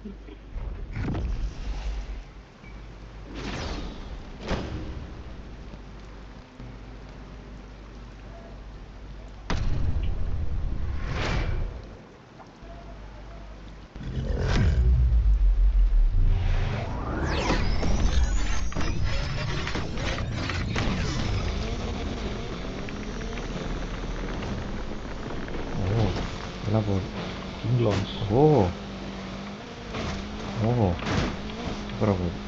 எல்லாம் போகுது. King launch. ஓ ஓஹோ சூப்பராக போகுது.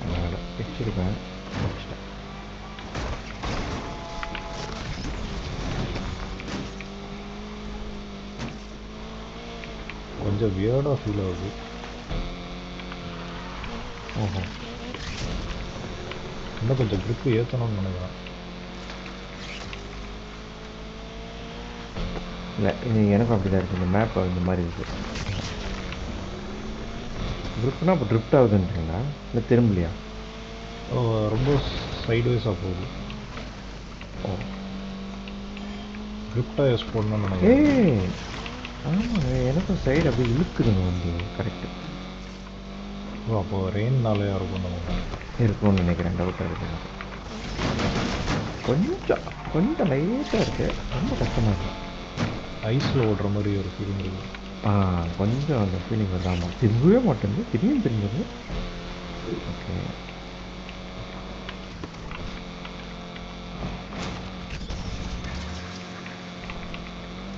அதனால் வச்சிருக்கேன் வச்சிட்டேன். கொஞ்சம் வியர்டாக ஃபீல் ஆகுது. ஓஹோ இன்னும் கொஞ்சம் க்ரிப்பு ஏற்றணும்னு நினைக்கிறேன். இல்லை இது எனக்கும் அப்படி தான் இருக்குது. இந்த மேப் இந்த மாதிரி இருக்குது. ட்ரிப்னா இப்போ ட்ரிப்ட் ஆகுதுன்றீங்களா இல்லை திரும்பலையா? ரொம்ப சைட்வைஸாக போகுது. ஓ ட்ரிப்டாக யூஸ் பண்ணணும்னு நினைக்கிறேன். ஆமாங்க எனக்கும் சைடு அப்படியே இழுக்குதுங்க வண்டி. கரெக்டு. ஓ அப்போ ரெயின்னாலேயா இருக்கும்னு நினைக்கிறேன். டவுட்டாக இருக்குது. கொஞ்சம் கொஞ்சம் லைட்டாக இருக்குது. ரொம்ப கஷ்டமாக இருக்குது. ஐஸில் ஓடுற மாதிரி ஒரு ஃபீலிங் இருக்குது. கொஞ்சம் அந்த ஃபீலிங் வருது. ஆமாம் திரும்பவே மாட்டேங்குது. திடீர்னு திரும்புது. ஓகே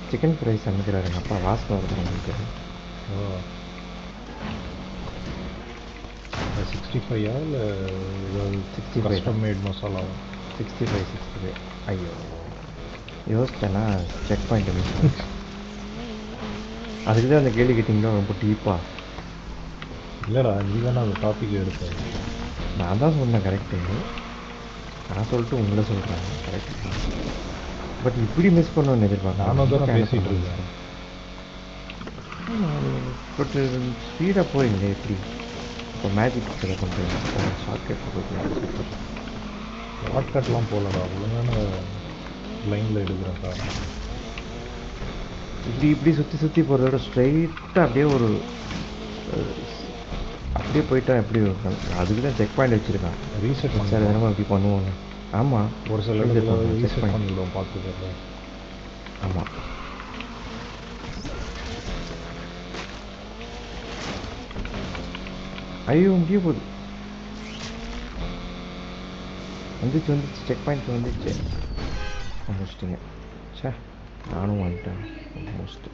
சிக்கன் ஃப்ரை சமைக்கிறாரு எங்கள் அப்பா. வாசனை வருது உங்களுக்கு? 65 இல்லை 65 கஸ்டம் மேட் மசாலாவா? 65. ஐயோ யோசிச்சேன்னா செக் பாயிண்ட் மிஸ் பண்ணேன். அதுக்கு தான் அந்த கேள்வி கேட்டிங்களா ரொம்ப டீப்பா? இல்லைடா நீ தானே அந்த டாப்பிக் எடுத்தேன். நான் தான் சொன்னேன் கரெக்டு. நான் சொல்லிட்டு உங்களை சொல்கிறேன் கரெக்டு. பட் இப்படி மிஸ் பண்ணணும்னு எதிர்பார்க்க. நானும் தானே பேசிகிட்டு இருக்கேன். பட் ஸ்பீடாக போகிறீங்களே எப்படி? இப்போ மேஜிக் கிட்ட கொண்டு ஷார்ட்கட்டில் போய்ட்டு ஷார்ட்கட்லாம் போகலடா. ஒழுங்கான லைனில் எடுக்கிறேன் சார். இப்படி சுற்றி போகிறத விட ஸ்ட்ரைட்டாக அப்படியே ஒரு அப்படியே போயிட்டா எப்படி இருக்கும்? அதுக்கு தான் செக் பாயிண்ட் வச்சுருக்கான். ரீசெட் பண்ணி சார் தினமும் இப்படி பண்ணுவோங்க. ஆமாம் ஒரு சில இடத்துல ரீசெட் பண்ணிவிடுவோம் பார்த்துக்கல. ஆமாம் ஐயோ இங்கேயே போகுது. வந்துச்சு செக் பாயிண்ட் வந்துச்சு. முடிச்சிட்டிங்க. சே நானும் வந்துட்டேன் ஆல்மோஸ்ட்.